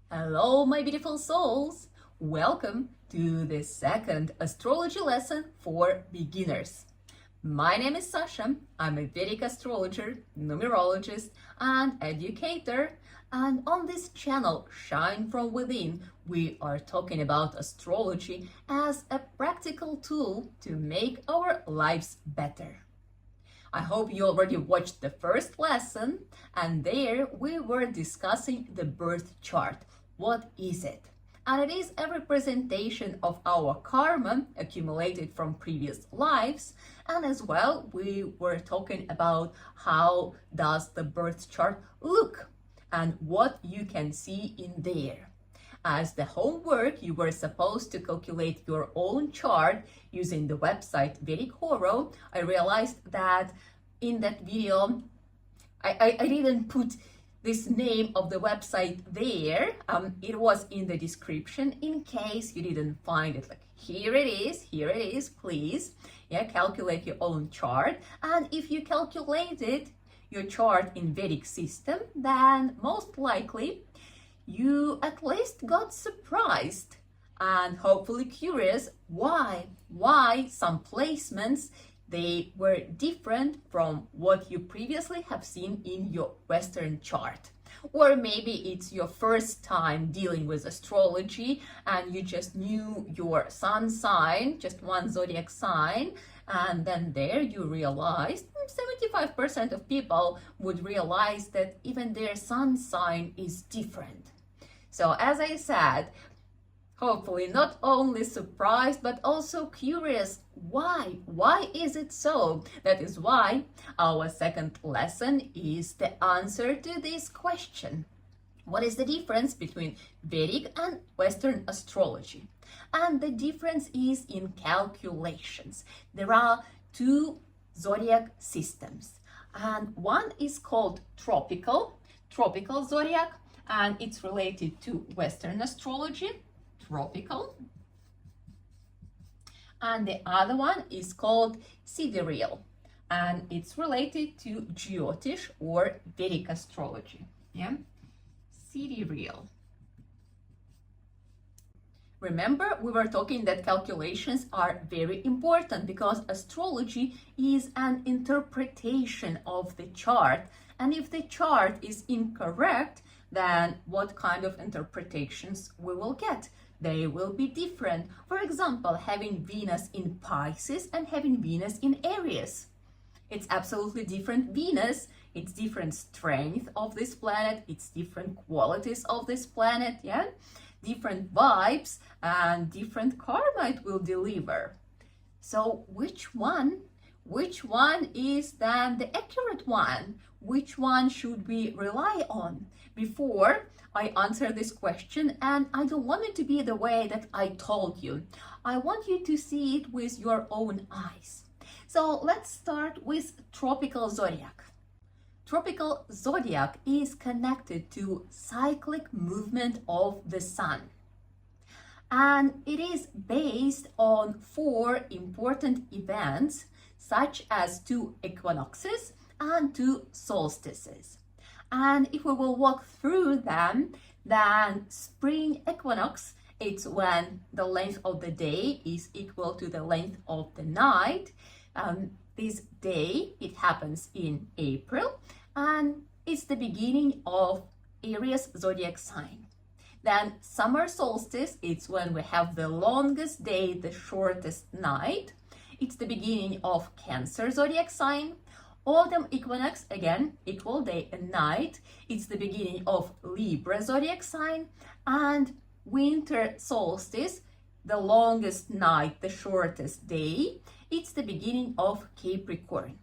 Hello, my beautiful souls! Welcome to the second astrology lesson for beginners. My name is Sasha. I'm a Vedic astrologer, numerologist, and educator. And on this channel, Shine From Within, we are talking about astrology as a practical tool to make our lives better. I hope you already watched the first lesson, and there we were discussing the birth chart. What is it? And it is a representation of our karma accumulated from previous lives, and as well we were talking about how does the birth chart look and what you can see in there. As the homework, you were supposed to calculate your own chart using the website Vedic Horo. I realized that in that video, I didn't put this name of the website there. It was in the description in case you didn't find it. Like, here it is, please. Yeah, calculate your own chart. And if you calculated your chart in Vedic system, then most likely you at least got surprised and hopefully curious why some placements they were different from what you previously have seen in your Western chart. Or maybe it's your first time dealing with astrology and you just knew your sun sign, just one zodiac sign, and then there you realized 75% of people would realize that even their sun sign is different. So as I said, hopefully not only surprised, but also curious. Why? Why is it so? That is why our second lesson is the answer to this question. What is the difference between Vedic and Western astrology? And the difference is in calculations. There are two zodiac systems, and one is called tropical zodiac, and it's related to Western astrology, tropical. And the other one is called sidereal, and it's related to Jyotish or Vedic astrology. Yeah, sidereal. Remember, we were talking that calculations are very important because astrology is an interpretation of the chart. And if the chart is incorrect, then what kind of interpretations we will get? They will be different. For example, having Venus in Pisces and having Venus in Aries. It's absolutely different Venus. It's different strength of this planet. It's different qualities of this planet. Yeah, different vibes and different karma it will deliver. So which one is then the accurate one? Which one should we rely on? Before I answer this question, and I don't want it to be the way that I told you. I want you to see it with your own eyes. So let's start with tropical zodiac. Tropical zodiac is connected to cyclic movement of the sun. And it is based on 4 important events, such as 2 equinoxes and 2 solstices. And if we will walk through them, then spring equinox, it's when the length of the day is equal to the length of the night. This day, it happens in April, and it's the beginning of Aries zodiac sign. Then summer solstice, it's when we have the longest day, the shortest night. It's the beginning of Cancer zodiac sign. Autumn equinox, again, equal day and night. It's the beginning of Libra zodiac sign. And winter solstice, the longest night, the shortest day. It's the beginning of Capricorn.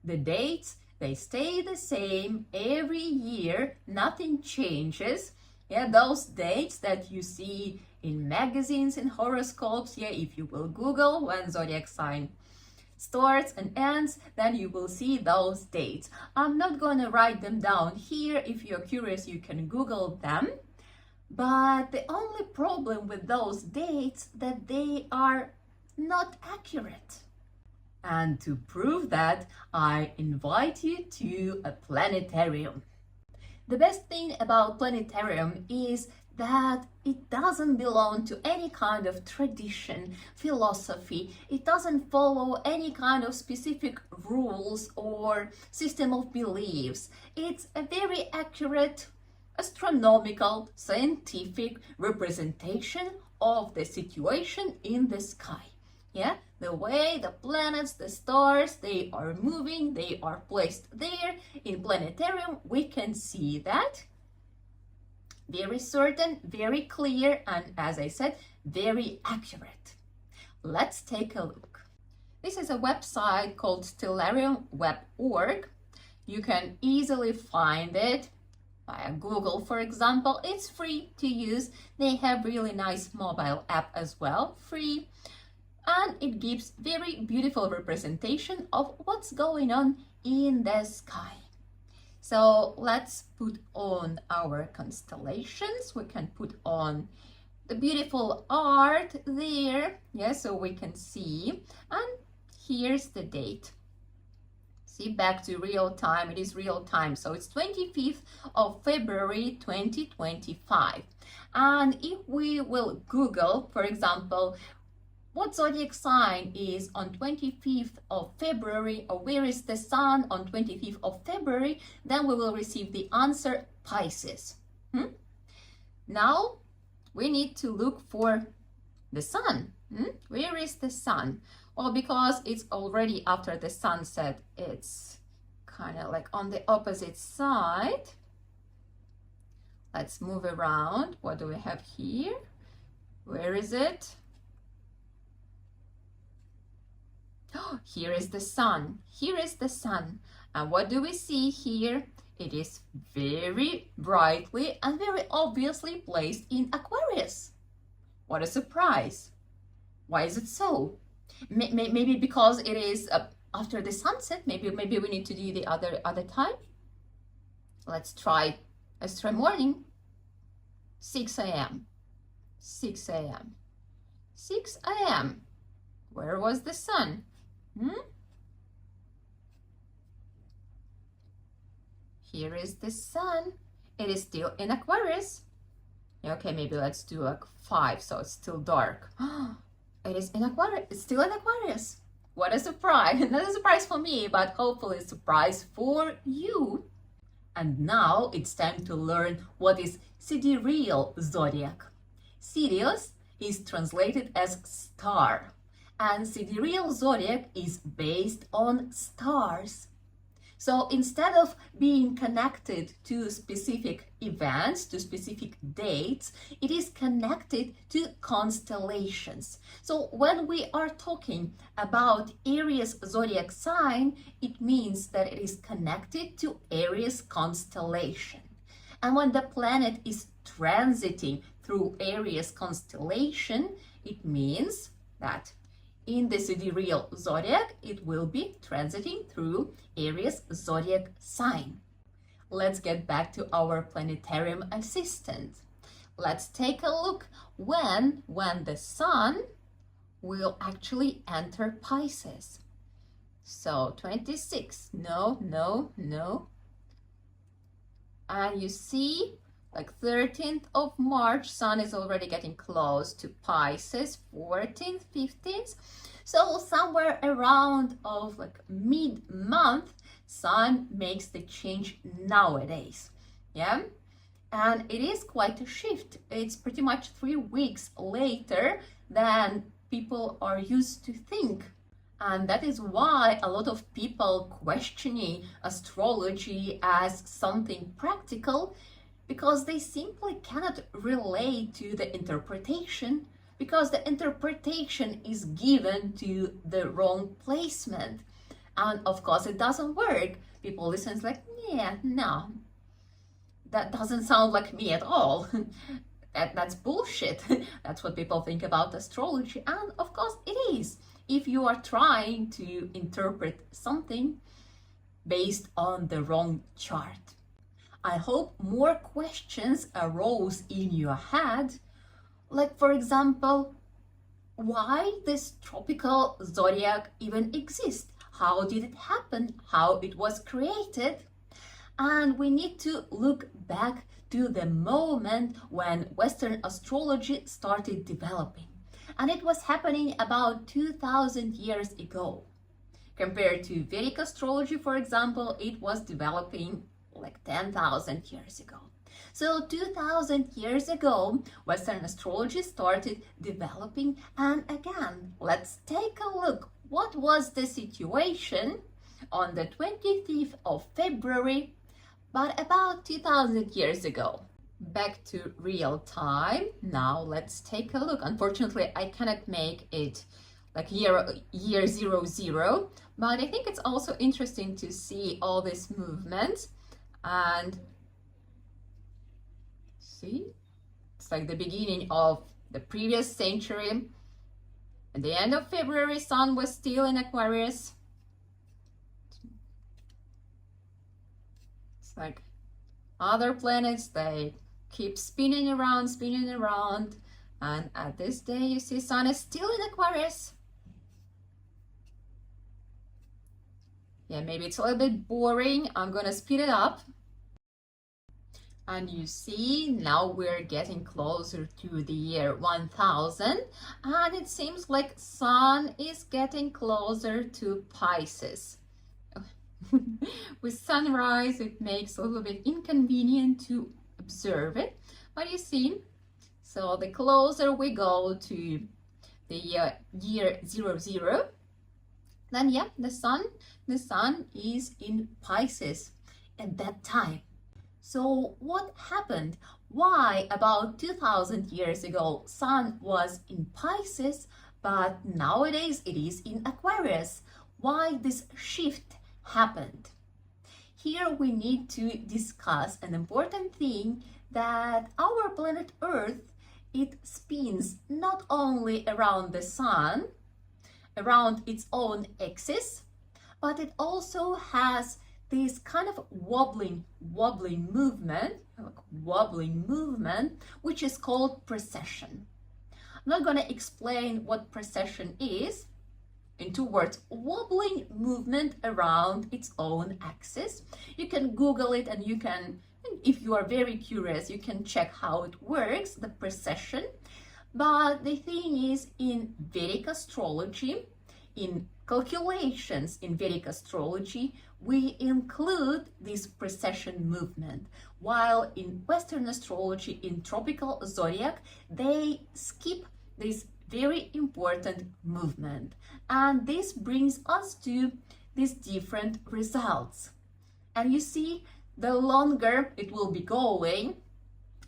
The dates, they stay the same every year. Nothing changes. Yeah, those dates that you see in magazines and horoscopes, yeah, if you will Google when zodiac sign starts and ends, then you will see those dates. I'm not going to write them down here. If you're curious, you can Google them. But the only problem with those dates that they are not accurate. And to prove that, I invite you to a planetarium. The best thing about planetarium is that it doesn't belong to any kind of tradition, philosophy. It doesn't follow any kind of specific rules or system of beliefs. It's a very accurate astronomical, scientific representation of the situation in the sky. Yeah, the way the planets, the stars, they are moving, they are placed there. In planetarium, we can see that. Very certain, very clear, and as I said, very accurate. Let's take a look. This is a website called stellarium.org. You can easily find it via Google, for example. It's free to use. They have really nice mobile app as well, free. And it gives very beautiful representation of what's going on in the sky. So let's put on our constellations. We can put on the beautiful art there, yeah, so we can see. And here's the date. See, back to real time. It is real time. So it's 25th of February 2025. And if we will Google, for example, what zodiac sign is on 25th of February, or where is the sun on 25th of February, then we will receive the answer Pisces. Now we need to look for the sun. Where is the sun? Well, because it's already after the sunset, it's kind of like on the opposite side. Let's move around. What do we have here? Where is it? Here is the sun. Here is the sun. And what do we see here? It is very brightly and very obviously placed in Aquarius. What a surprise. Why is it so? Maybe because it is after the sunset. Maybe we need to do the other time. Let's try morning. 6 a.m. 6 a.m. 6 a.m. Where was the sun? Here is the sun. It is still in Aquarius. Okay, maybe let's do like 5, so it's still dark. It is in Aquarius. It's still in Aquarius. What a surprise. Not a surprise for me, but hopefully a surprise for you. And now it's time to learn what is Sidereal Zodiac. Sirius is translated as star. And Sidereal Zodiac is based on stars. So instead of being connected to specific events, to specific dates, it is connected to constellations. So when we are talking about Aries zodiac sign, it means that it is connected to Aries constellation. And when the planet is transiting through Aries constellation, it means that in the Sidereal Zodiac, it will be transiting through Aries zodiac sign. Let's get back to our planetarium assistant. Let's take a look when the sun will actually enter Pisces. So 26, no. And you see, like 13th of March, sun is already getting close to Pisces, 14th, 15th. So somewhere around of like mid-month, sun makes the change nowadays. Yeah. And it is quite a shift. It's pretty much 3 weeks later than people are used to think. And that is why a lot of people questioning astrology as something practical, because they simply cannot relate to the interpretation, because the interpretation is given to the wrong placement. And of course it doesn't work. People listen like, yeah, no, that doesn't sound like me at all. That's bullshit. That's what people think about astrology. And of course it is. If you are trying to interpret something based on the wrong chart. I hope more questions arose in your head. Like, for example, why this tropical zodiac even exists? How did it happen? How it was created? And we need to look back to the moment when Western astrology started developing. And it was happening about 2000 years ago. Compared to Vedic astrology, for example, it was developing like 10,000 years ago. So 2000 years ago, Western astrology started developing. And again, let's take a look. What was the situation on the 25th of February, but about 2000 years ago? Back to real time. Now let's take a look. Unfortunately, I cannot make it like year 00, but I think it's also interesting to see all this movement. And see, it's like the beginning of the previous century. At the end of February, Sun was still in Aquarius. It's like other planets, they keep spinning around, and at this day you see Sun is still in Aquarius. Yeah, maybe it's a little bit boring. I'm gonna speed it up. And you see, now we're getting closer to the year 1000, and it seems like Sun is getting closer to Pisces. With sunrise, it makes a little bit inconvenient to observe it, but you see, so the closer we go to the year 00, then yeah, the sun is in Pisces at that time. So what happened? Why about 2000 years ago Sun was in Pisces, but nowadays it is in Aquarius? Why this shift happened? Here we need to discuss an important thing, that our planet Earth, it spins not only around the Sun, around its own axis, but it also has this kind of wobbling movement, which is called precession. I'm not going to explain what precession is. In 2 words, wobbling movement around its own axis. You can Google it, and you can, if you are very curious, you can check how it works, the precession. But the thing is, in Vedic astrology, in calculations in Vedic astrology, we include this precession movement, while in Western astrology, in tropical zodiac, they skip this very important movement. And this brings us to these different results. And you see, the longer it will be going,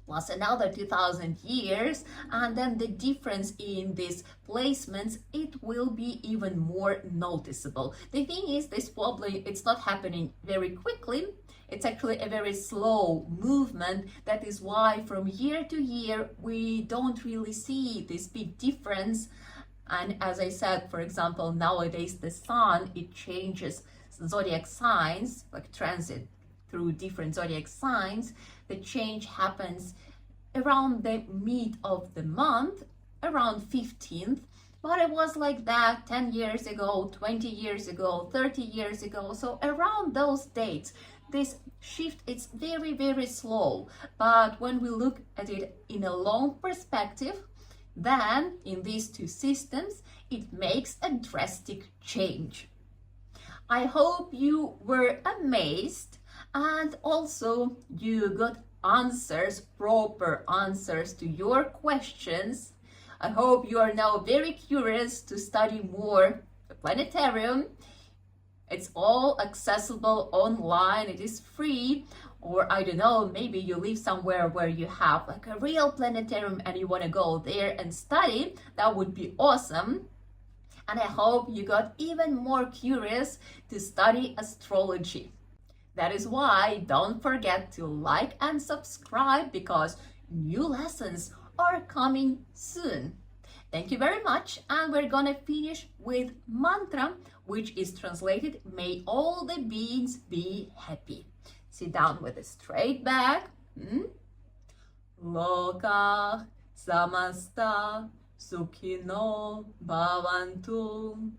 plus another 2000 years, and then the difference in these placements, it will be even more noticeable. The thing is, this wobbling, it's not happening very quickly. It's actually a very slow movement. That is why from year to year, we don't really see this big difference. And as I said, for example, nowadays the Sun, it changes zodiac signs, like transit through different zodiac signs. The change happens around the mid of the month, around 15th. But it was like that 10 years ago, 20 years ago, 30 years ago. So around those dates, this shift, it's very, very slow. But when we look at it in a long perspective, then in these two systems, it makes a drastic change. I hope you were amazed, and also you got answers, proper answers to your questions. I hope you are now very curious to study more the planetarium. It's all accessible online, it is free. Or I don't know, maybe you live somewhere where you have like a real planetarium and you want to go there and study. That would be awesome. And I hope you got even more curious to study astrology. That is why don't forget to like and subscribe, because new lessons are coming soon. Thank you very much, and we're gonna finish with mantra, which is translated, may all the beings be happy. Sit down with a straight back. Loka samasta sukhino bhavantu.